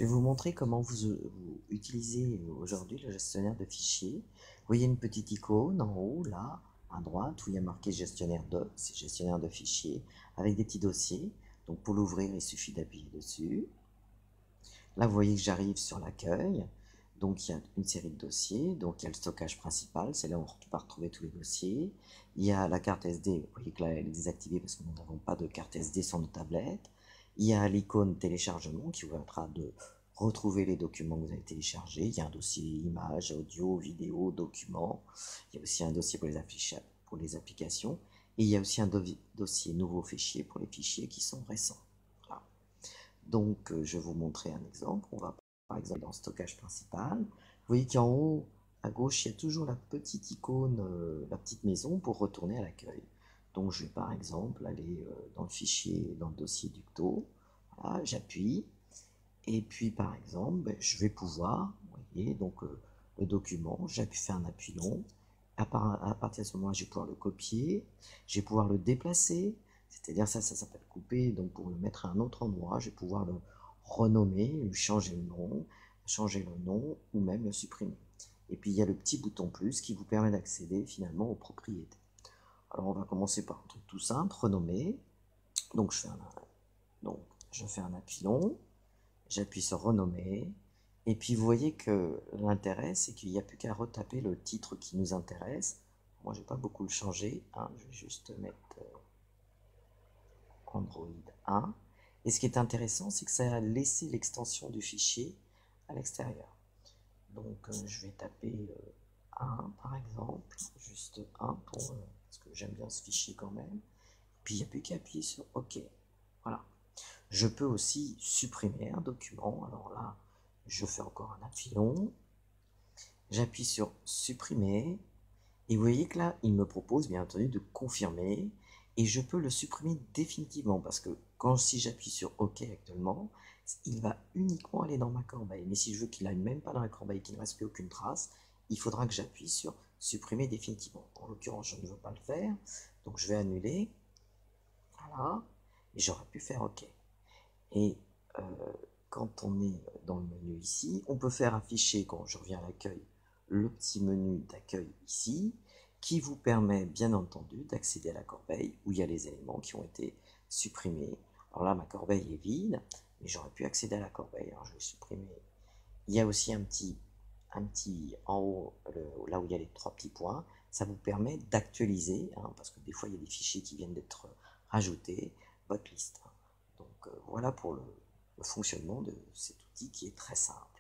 Je vais vous montrer comment vous utilisez aujourd'hui le gestionnaire de fichiers. Vous voyez une petite icône en haut, là, à droite, où il y a marqué gestionnaire doc, c'est gestionnaire de fichiers, avec des petits dossiers. Donc pour l'ouvrir, il suffit d'appuyer dessus. Là, vous voyez que j'arrive sur l'accueil. Donc il y a une série de dossiers. Donc il y a le stockage principal, c'est là où on va retrouver tous les dossiers. Il y a la carte SD, vous voyez que là elle est désactivée parce que nous n'avons pas de carte SD sur nos tablettes. Il y a l'icône téléchargement qui vous permettra de retrouver les documents que vous avez téléchargés. Il y a un dossier images, audio, vidéo, documents. Il y a aussi un dossier pour les applications. Et il y a aussi un dossier nouveau fichier pour les fichiers qui sont récents. Voilà. Donc, je vais vous montrer un exemple. On va par exemple dans le stockage principal. Vous voyez qu'en haut, à gauche, il y a toujours la petite icône, la petite maison pour retourner à l'accueil. Donc, je vais par exemple aller dans le fichier, dans le dossier Ducto. Voilà, j'appuie. Et puis, par exemple, je vais pouvoir, vous voyez, donc le document, j'appuie faire un appui long. À partir de ce moment-là, je vais pouvoir le copier. Je vais pouvoir le déplacer. C'est-à-dire ça s'appelle couper. Donc pour le mettre à un autre endroit, je vais pouvoir le renommer, lui changer le nom ou même le supprimer. Et puis il y a le petit bouton plus qui vous permet d'accéder finalement aux propriétés. Alors on va commencer par un truc tout simple, renommer. Donc je fais un appui long, j'appuie sur renommer. Et puis vous voyez que l'intérêt, c'est qu'il n'y a plus qu'à retaper le titre qui nous intéresse. Moi, je ne vais pas beaucoup le changer. Hein. Je vais juste mettre Android 1. Et ce qui est intéressant, c'est que ça a laissé l'extension du fichier à l'extérieur. Donc, je vais taper 1 par exemple, juste 1 parce que j'aime bien ce fichier quand même. Puis, il n'y a plus qu'à appuyer sur OK. Voilà. Je peux aussi supprimer un document. Alors là, je fais encore un appui long. J'appuie sur supprimer. Et vous voyez que là, il me propose bien entendu de confirmer. Et je peux le supprimer définitivement parce que si j'appuie sur OK actuellement, il va uniquement aller dans ma corbeille. Mais si je veux qu'il n'aille même pas dans la corbeille, qu'il ne reste plus aucune trace, il faudra que j'appuie sur supprimer définitivement. En l'occurrence, je ne veux pas le faire. Donc je vais annuler. Voilà. Et j'aurais pu faire OK. Et quand on est dans le menu ici, on peut faire afficher, quand je reviens à l'accueil, le petit menu d'accueil ici, qui vous permet bien entendu d'accéder à la corbeille où il y a les éléments qui ont été supprimés. Alors là, ma corbeille est vide, mais j'aurais pu accéder à la corbeille. Alors je vais supprimer. Il y a aussi un petit en haut, là où il y a les 3 petits points. Ça vous permet d'actualiser, hein, parce que des fois il y a des fichiers qui viennent d'être rajoutés, votre liste. Donc voilà pour le fonctionnement de cet outil qui est très simple.